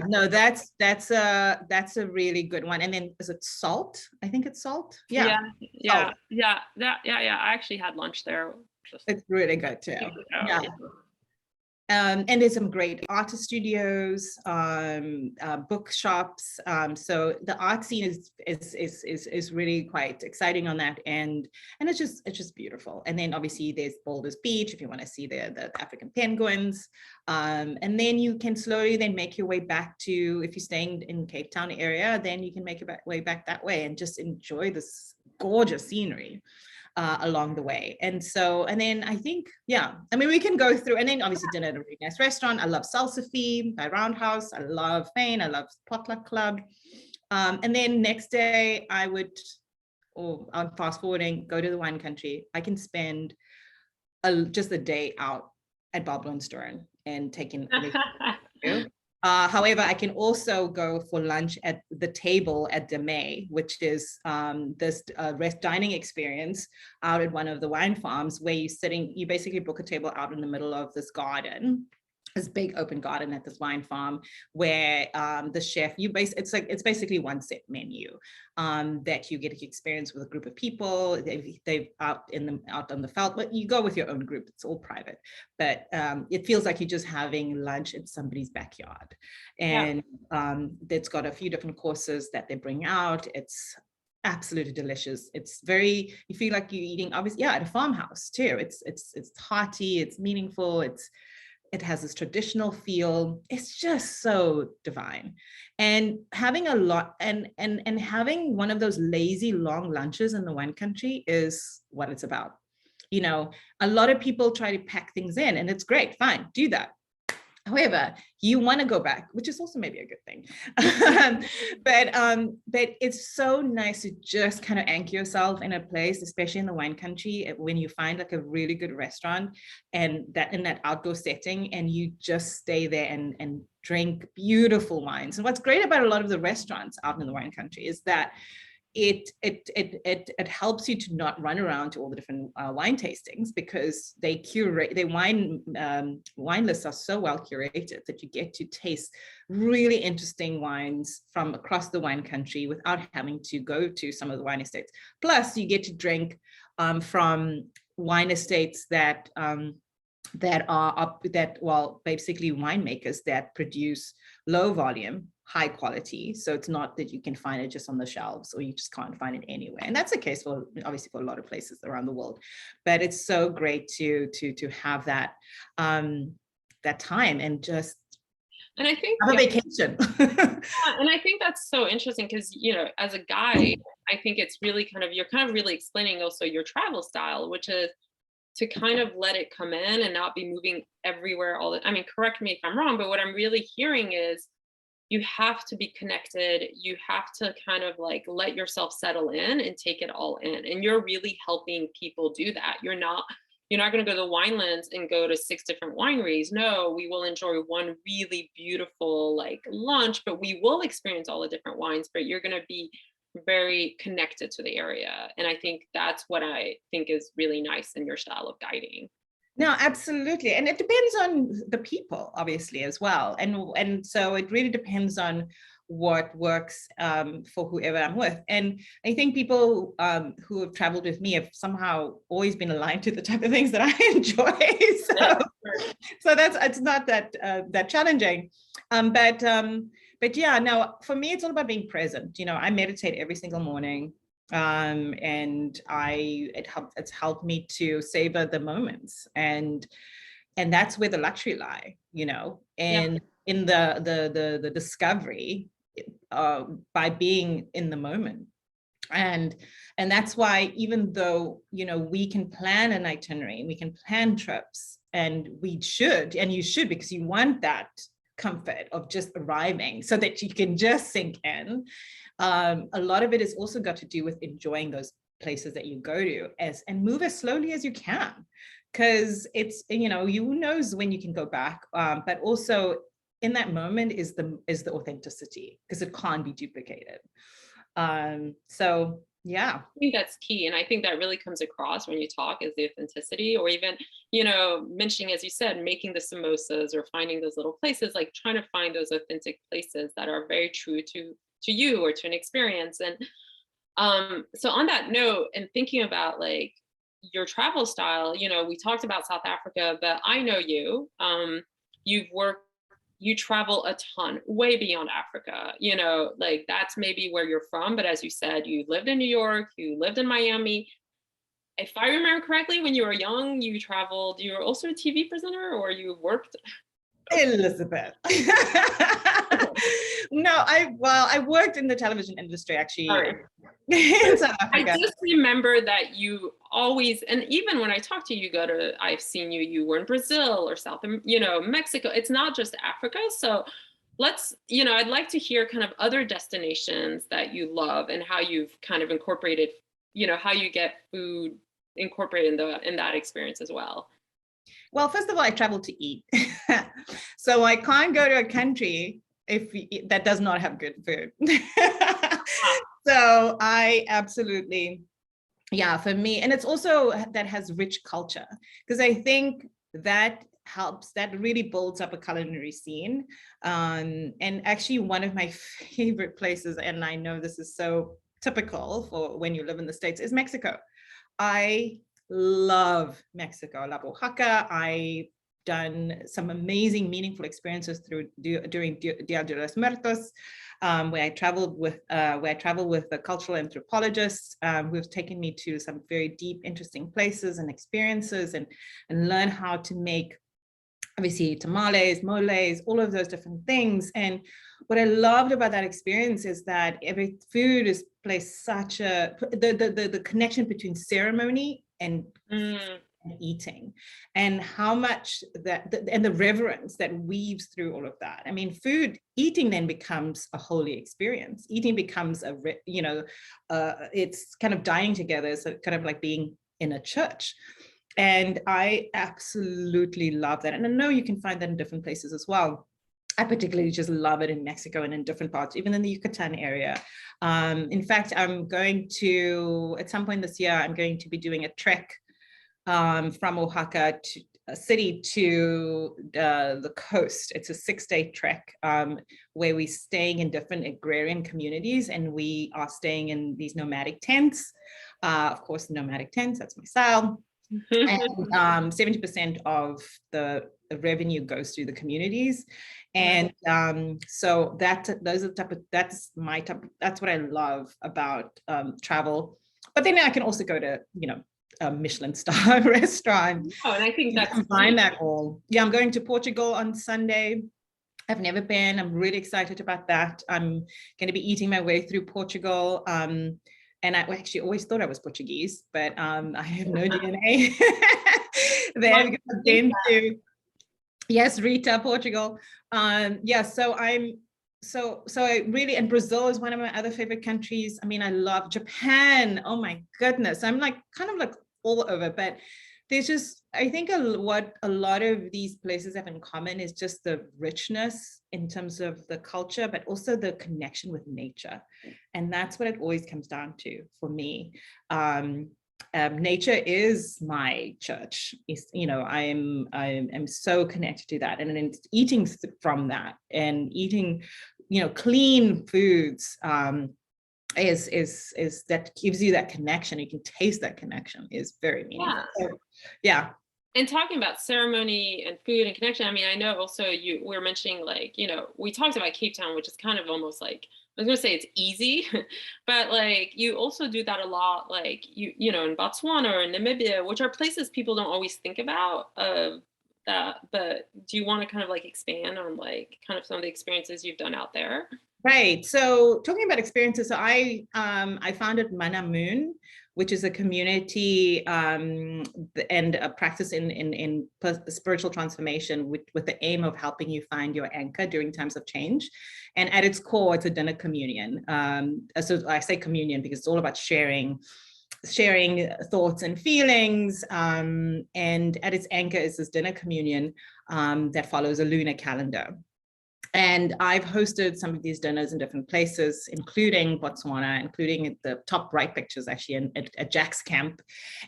No, that's a really good one. And then is it Salt? I think it's Salt. Yeah. I actually had lunch there. It's really good too. Yeah. And there's some great artist studios, bookshops. So the art scene is really quite exciting on that end, and it's just beautiful. And then obviously there's Boulders Beach if you want to see the African penguins. And then you can slowly then make your way back to, if you're staying in Cape Town area, then you can make your way back that way and just enjoy this gorgeous scenery along the way. And then I think, we can go through, and then obviously dinner at a really nice restaurant. I love Salsify by Roundhouse. I love Fane. I love Potluck Club. And then next day I'm fast forwarding, go to the wine country. I can spend just a day out at Babelstone and taking however, I can also go for lunch at the table at De May, which is this dining experience out at one of the wine farms where you basically book a table out in the middle of this garden, this big open garden at this wine farm, where the chef, it's basically one set menu that you get to experience with a group of people. They've out on the veld, but you go with your own group. It's all private, but it feels like you're just having lunch in somebody's backyard. And it's got a few different courses that they bring out. It's absolutely delicious. You feel like you're eating, obviously, at a farmhouse too. It's hearty, it's meaningful, it has this traditional feel. It's just so divine. And having a lot and having one of those lazy long lunches in the wine country is what it's about. A lot of people try to pack things in, and it's great, fine, do that. However, you want to go back, which is also maybe a good thing. But it's so nice to just kind of anchor yourself in a place, especially in the wine country, when you find like a really good restaurant and that in that outdoor setting, and you just stay there and drink beautiful wines. And what's great about a lot of the restaurants out in the wine country is that it helps you to not run around to all the different wine tastings, because their wine lists are so well curated that you get to taste really interesting wines from across the wine country without having to go to some of the wine estates. Plus, you get to drink from wine estates that basically winemakers that produce low volume, high quality. So it's not that you can find it just on the shelves, or you just can't find it anywhere. And that's the case obviously for a lot of places around the world. But it's so great to have that time and just. And I think have a vacation. yeah, and I think that's so interesting because, you know, as a guide, I think it's really kind of, you're kind of really explaining also your travel style, which is to kind of let it come in and not be moving everywhere all the, I mean, correct me if I'm wrong, but what I'm really hearing is you have to be connected. You have to kind of like let yourself settle in and take it all in. And you're really helping people do that. You're not going to go to the winelands and go to 6 different wineries. No, we will enjoy one really beautiful like lunch, but we will experience all the different wines, but you're going to be very connected to the area. And I think that's what I think is really nice in your style of guiding. No, absolutely. And it depends on the people, obviously, as well. And so it really depends on what works for whoever I'm with. And I think people who have traveled with me have somehow always been aligned to the type of things that I enjoy. So that's, it's not that that challenging. But yeah, no, for me, it's all about being present. You know, I meditate every single morning. And it's helped me to savor the moments, and that's where the luxury lie, you know, and in the discovery by being in the moment. And that's why, even though, you know, we can plan an itinerary and we can plan trips, and we should, and you should, because you want that comfort of just arriving so that you can just sink in. A lot of it has also got to do with enjoying those places that you go to and move as slowly as you can, because it's, you know, who knows when you can go back, but also in that moment is the authenticity, because it can't be duplicated. So yeah, I think that's key. And I think that really comes across when you talk, is the authenticity, or even, you know, mentioning, as you said, making the samosas or finding those little places, like trying to find those authentic places that are very true to you or to an experience. And so on that note, and thinking about like your travel style, you know, we talked about South Africa, but I know you travel a ton, way beyond Africa, you know, like that's maybe where you're from. But as you said, you lived in New York, you lived in Miami. If I remember correctly, when you were young, you traveled, you were also a TV presenter, or you worked? Elizabeth. No, I worked in the television industry, actually. In South Africa. I just remember that you always, and even when I talk to you, I've seen you were in Brazil or Mexico. It's not just Africa. So I'd like to hear kind of other destinations that you love and how you've kind of incorporated, how you get food incorporated in that experience as well. Well, first of all, I travel to eat. So I can't go to a country that does not have good food. So I absolutely, for me, and it's also that has rich culture, because I think that helps, that really builds up a culinary scene. And actually one of my favorite places, and I know this is so typical for when you live in the States, is Mexico. I love Mexico, La Oaxaca. I've done some amazing, meaningful experiences during Dia de los Muertos, where I traveled with the cultural anthropologists who've taken me to some very deep, interesting places and experiences, and learn how to make, obviously, tamales, moles, all of those different things. And what I loved about that experience is that every food is placed such a, the connection between ceremony and eating, and how much that, and the reverence that weaves through all of that. I mean, eating then becomes a holy experience. Eating becomes it's kind of dying together. So kind of like being in a church. And I absolutely love that. And I know you can find that in different places as well. I particularly just love it in Mexico and in different parts, even in the Yucatan area. In fact, I'm going to, at some point this year, I'm going to be doing a trek from Oaxaca to a city to the coast. It's a 6-day trek where we're staying in different agrarian communities, and we are staying in these nomadic tents. Of course, nomadic tents, that's my style. And 70% of the revenue goes through the communities. And so that's what I love about travel. But then I can also go to, a Michelin star restaurant. Oh, and I think that's combine that all. Yeah, I'm going to Portugal on Sunday. I've never been. I'm really excited about that. I'm going to be eating my way through Portugal. And I actually always thought I was Portuguese, but I have no DNA there because I've been to, yes, Rita, Portugal. Yeah, so I really, and Brazil is one of my other favorite countries. I mean, I love Japan. Oh my goodness. I'm like kind of like all over, but there's just, I think what a lot of these places have in common is just the richness in terms of the culture, but also the connection with nature. And that's what it always comes down to for me. Nature is my church. I'm so connected to that, and then eating from that and eating, clean foods. Is that gives you that connection. You can taste that connection is very meaningful. Yeah. So, yeah. And talking about ceremony and food and connection, I mean, I know also we're mentioning like, we talked about Cape Town, which is kind of almost like, I was gonna say it's easy, but like you also do that a lot, like in Botswana or in Namibia, which are places people don't always think about that. But do you want to kind of like expand on like kind of some of the experiences you've done out there? Right. So talking about experiences, so I founded Manna Moon, which is a community and a practice in spiritual transformation with the aim of helping you find your anchor during times of change. And at its core, it's a dinner communion. So I say communion because it's all about sharing thoughts and feelings. And at its anchor is this dinner communion that follows a lunar calendar. And I've hosted some of these dinners in different places, including Botswana, including the top right pictures actually at Jack's camp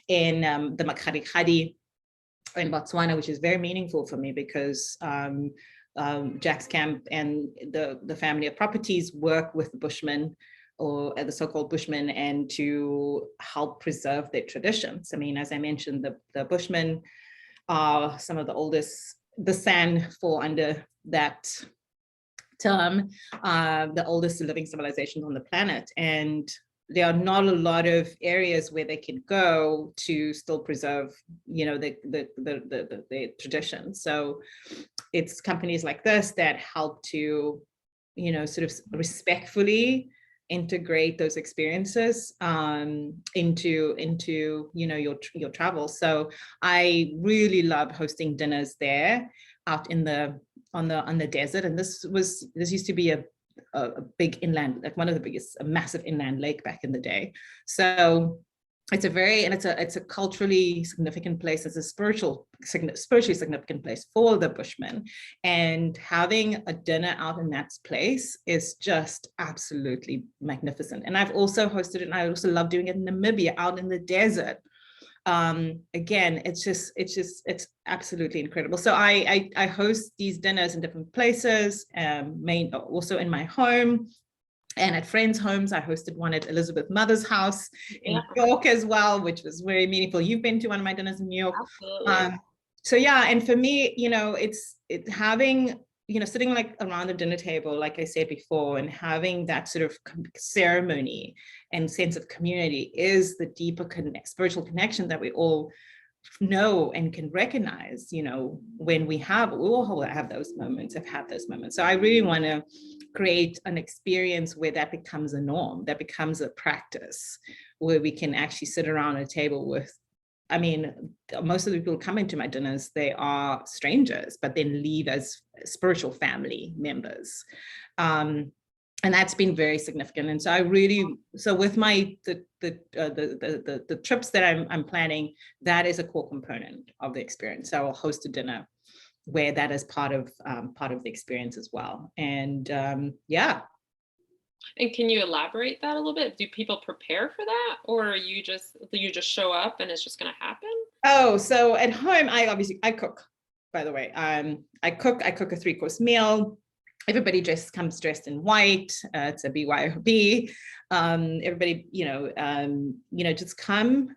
in the Makgadikgadi in Botswana, which is very meaningful for me because Jack's camp and the family of properties work with the Bushmen or the so-called Bushmen and to help preserve their traditions. I mean, as I mentioned, the Bushmen are some of the oldest, the San fall under that term, the oldest living civilizations on the planet. And there are not a lot of areas where they can go to still preserve, the tradition. So it's companies like this that help to, sort of respectfully integrate those experiences into your travel. So I really love hosting dinners there out on the desert. And this used to be a big inland, like one of the biggest, a massive inland lake back in the day. So it's a culturally significant place. It's a spiritually significant place for the Bushmen. And having a dinner out in that place is just absolutely magnificent. And I've also hosted it, and I also love doing it in Namibia, out in the desert. Again, it's absolutely incredible. So I host these dinners in different places, also in my home and at friends' homes. I hosted one at Elizabeth Mother's house in New York as well, which was very meaningful. You've been to one of my dinners in New York. Absolutely. So yeah, and for me, it's having, sitting like around the dinner table, like I said before, and having that sort of ceremony and sense of community is the deeper spiritual connection that we all know and can recognize, when we all have those moments, have had those moments. So I really want to create an experience where that becomes a norm, that becomes a practice, where we can actually sit around a table with, I mean, most of the people who come into my dinners, they are strangers, but then leave as spiritual family members. And that's been very significant. And so with the trips that I'm planning, that is a core component of the experience. So I'll host a dinner where that is part of the experience as well. And yeah. And can you elaborate that a little bit? Do people prepare for that, or you just show up and it's just going to happen? Oh, so at home, I cook, by the way. I cook a 3-course meal. Everybody comes dressed in white. It's a BYOB. Everybody, just come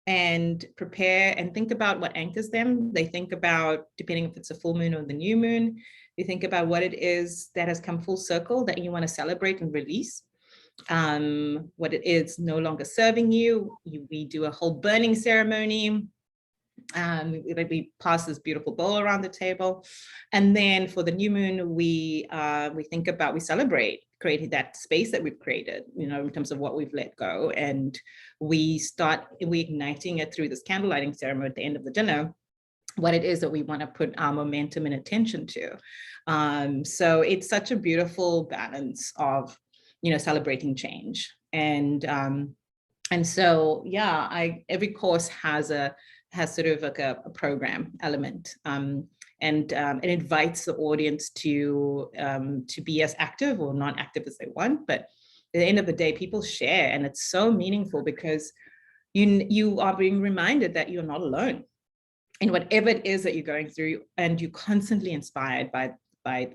and prepare and think about what anchors them. They think about, depending if it's a full moon or the new moon, they think about what it is that has come full circle that you want to celebrate and release. What it is no longer serving you. We do a whole burning ceremony. We pass this beautiful bowl around the table. And then for the new moon, we celebrate creating that space that we've created, in terms of what we've let go. And we igniting it through this candle lighting ceremony at the end of the dinner, what it is that we want to put our momentum and attention to. So it's such a beautiful balance of, celebrating change. And so, yeah, every course has sort of like a program element, and it invites the audience to be as active or non-active as they want. But at the end of the day, people share, and it's so meaningful because you are being reminded that you're not alone in whatever it is that you're going through, and you're constantly inspired by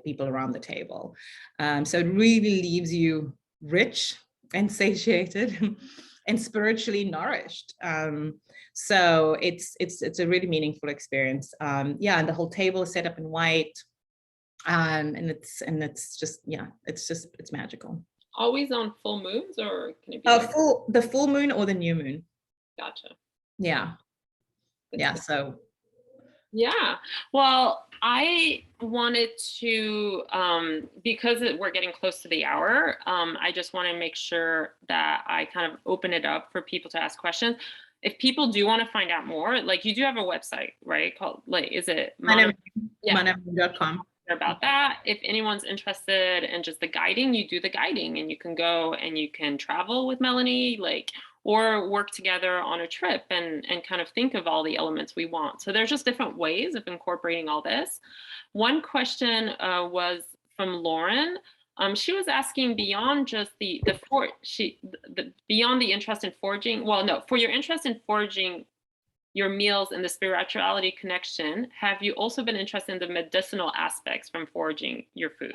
people around the table. So it really leaves you rich and satiated and spiritually nourished. So it's a really meaningful experience. And the whole table is set up in white. And it's just, it's magical. Always on full moons, or can it be the full moon or the new moon? Gotcha. Yeah. So yeah, well, I wanted to, because we're getting close to the hour, I just want to make sure that I kind of open it up for people to ask questions. If people do want to find out more, like, you do have a website, right? Called, like, is it mannamoon.com? About that. If anyone's interested in just the guiding, you do the guiding, and you can go and you can travel with Melony, or work together on a trip and kind of think of all the elements we want. So there's just different ways of incorporating all this. One question was from Lauren. She was asking, beyond just beyond the interest in foraging. Well, no, for your interest in foraging your meals and the spirituality connection, have you also been interested in the medicinal aspects from foraging your food?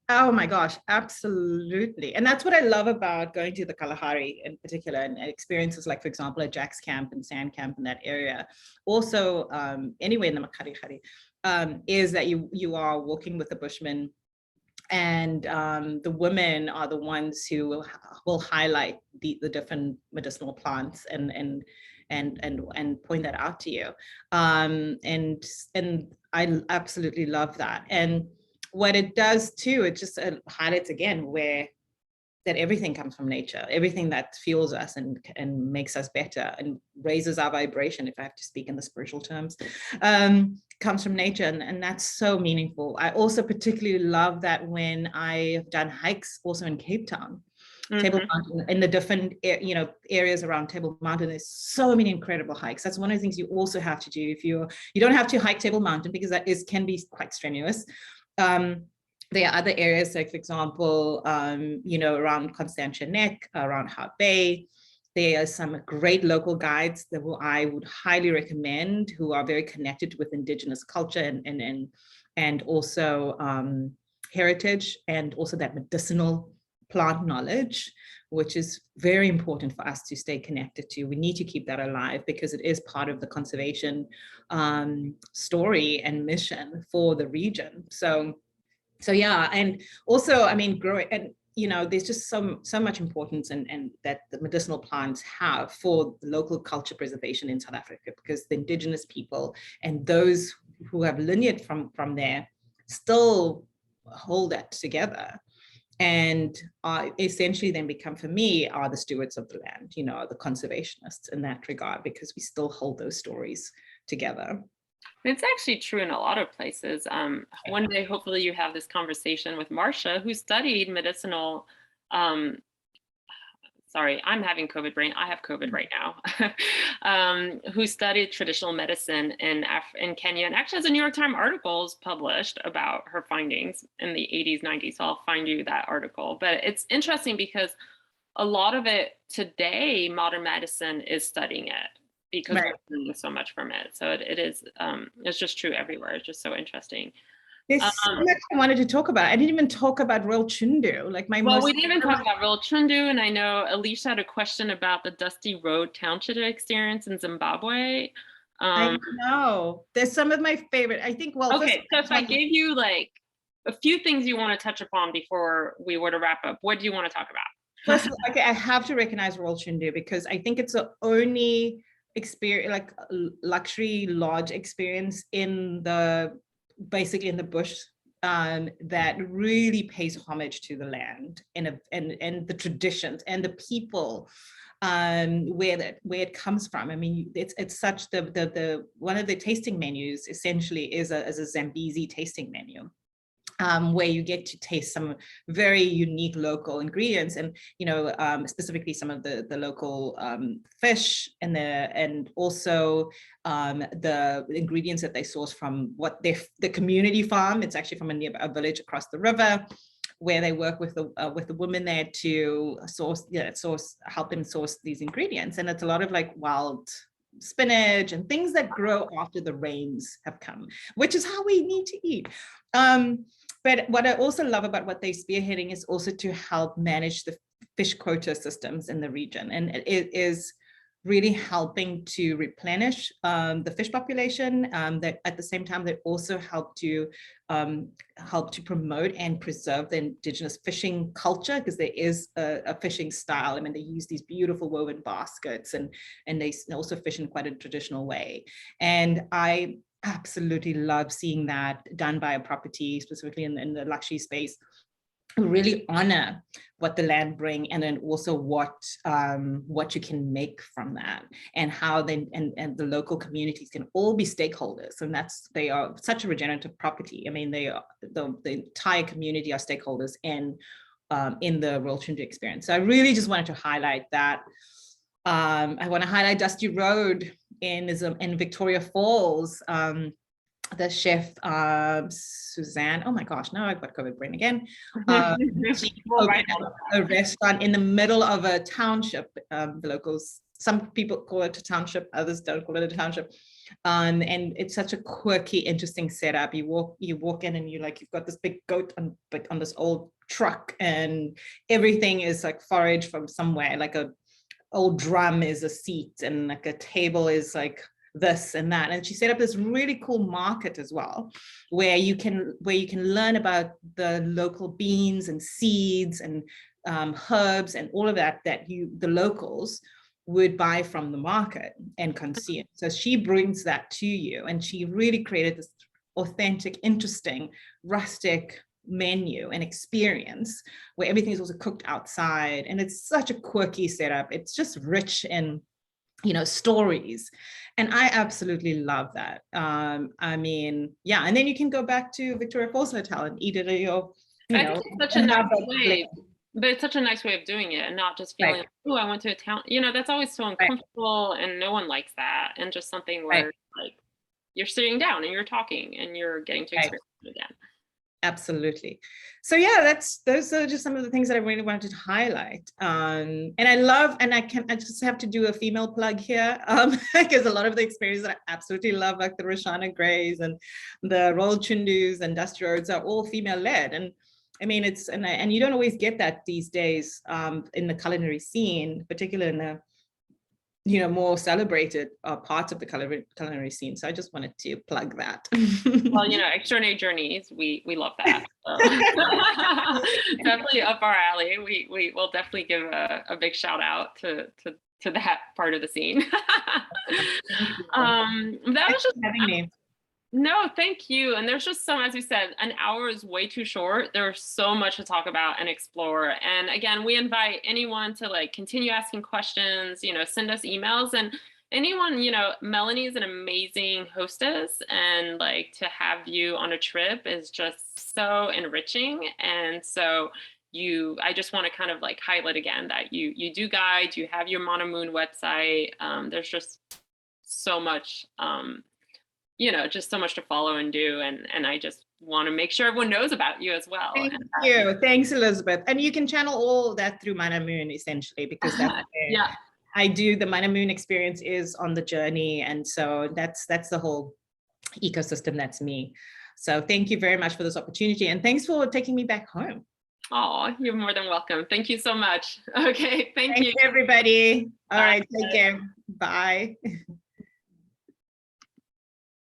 Oh my gosh, absolutely. And that's what I love about going to the Kalahari in particular, and experiences like, for example, at Jack's Camp and Sand Camp in that area. Also, anywhere in the Makari, is that you are walking with the Bushmen, and the women are the ones who will highlight the different medicinal plants and point that out to you. And I absolutely love that. And what it does too, it just highlights again that everything comes from nature, everything that fuels us and makes us better and raises our vibration, if I have to speak in the spiritual terms, comes from nature. And that's so meaningful. I also particularly love that when I've done hikes also in Cape Town, Table Mountain, in the different areas around Table Mountain, there's so many incredible hikes. That's one of the things you also have to do if you don't have to hike Table Mountain, because that can be quite strenuous. There are other areas, like, for example, around Constantia Neck, around Hout Bay. There are some great local guides that I would highly recommend, who are very connected with indigenous culture and also heritage, and also that medicinal plant knowledge, which is very important for us to stay connected to. We need to keep that alive, because it is part of the conservation story and mission for the region. So yeah, and also, I mean, growing, and there's just so much importance and that the medicinal plants have for the local culture preservation in South Africa, because the indigenous people and those who have lineage from there still hold that together, and essentially then become, for me, are the stewards of the land, the conservationists in that regard, because we still hold those stories together. It's actually true in a lot of places. One day, hopefully, you have this conversation with Marcia, who studied medicinal. Sorry, I'm having COVID brain. I have COVID right now. Who studied traditional medicine in Kenya, and actually has a New York Times articles published about her findings in the 80s, 90s. So I'll find you that article. But it's interesting because a lot of it today, modern medicine is studying it, because we're learning so much from it. So it is, it's just true everywhere. It's just so interesting. There's so much I wanted to talk about. I didn't even talk about Royal Chundu. We didn't even talk about Royal Chundu, and I know Alicia had a question about the Dusty Road Township experience in Zimbabwe. I know. There's some of my favorite. I think, okay, so if I gave you like a few things you want to touch upon before we were to wrap up, what do you want to talk about? First of all, okay, I have to recognize Royal Chundu, because I think it's the only experience, like luxury lodge experience basically in the bush, that really pays homage to the land and the traditions and the people, where it comes from. I mean, it's such the one of the tasting menus essentially is a Zambezi tasting menu, where you get to taste some very unique local ingredients, and specifically some of the local fish and also the ingredients that they source from the community farm. It's actually from a village across the river, where they work with the women there to help them source these ingredients. And it's a lot of like wild spinach and things that grow after the rains have come, which is how we need to eat. But what I also love about what they're spearheading is also to help manage the fish quota systems in the region. And it is really helping to replenish the fish population, that at the same time they also help to promote and preserve the indigenous fishing culture, because there is a fishing style. I mean, they use these beautiful woven baskets, and they also fish in quite a traditional way. And I absolutely love seeing that done by a property, specifically in the luxury space, really honor what the land bring, and then also what you can make from that, and how and the local communities can all be stakeholders. And they are such a regenerative property. I mean, they are the entire community are stakeholders in the Royal Trinity experience. So I really just wanted to highlight that. I want to highlight Dusty Road in Victoria Falls. The chef Suzanne, oh my gosh, now I've got COVID brain again. She opened a restaurant in the middle of a township. The locals, some people call it a township, others don't call it a township. And it's such a quirky, interesting setup. You walk in and you've got this big goat on this old truck, and everything is like forage from somewhere. Like a old drum is a seat, and like a table is like this and that. And she set up this really cool market as well, where you can learn about the local beans and seeds and herbs and all of that the locals would buy from the market and consume. So she brings that to you, and she really created this authentic, interesting, rustic menu and experience where everything is also cooked outside. And it's such a quirky setup. It's just rich in stories, and I absolutely love that. I mean, yeah, and then you can go back to Victoria Falls Hotel and eat at your I think it's such a nice way, but it's such a nice way of doing it, and not just feeling like, oh, I went to a town, that's always so uncomfortable, and no one likes that. And just something where like you're sitting down and you're talking and you're getting to experience it again. Absolutely. So yeah, those are just some of the things that I really wanted to highlight. And I just have to do a female plug here, because a lot of the experiences that I absolutely love, like the Roshana Grays and the Royal Chindus and Dusty Roads, are all female led. And I mean, and you don't always get that these days in the culinary scene, particularly in the more celebrated parts of the culinary scene. So I just wanted to plug that. Well, extraordinary journeys, we love that. So. Definitely up our alley. We will definitely give a big shout out to that part of the scene. That was just having me. No, thank you. And there's just as you said, an hour is way too short. There's so much to talk about and explore. And again, we invite anyone to continue asking questions, send us emails, and anyone, Melony is an amazing hostess, and to have you on a trip is just so enriching. And so I just want to kind of highlight again that you do guide, you have your Manna Moon website. There's just so much, just so much to follow and do. And I just want to make sure everyone knows about you as well. Thank you. Thanks, Elizabeth. And you can channel all that through Manna Moon, essentially, because that's I do. The Manna Moon experience is on the journey. And so that's the whole ecosystem. That's me. So thank you very much for this opportunity. And thanks for taking me back home. Oh, you're more than welcome. Thank you so much. Okay. Thank you, everybody. All right. Take care. Bye.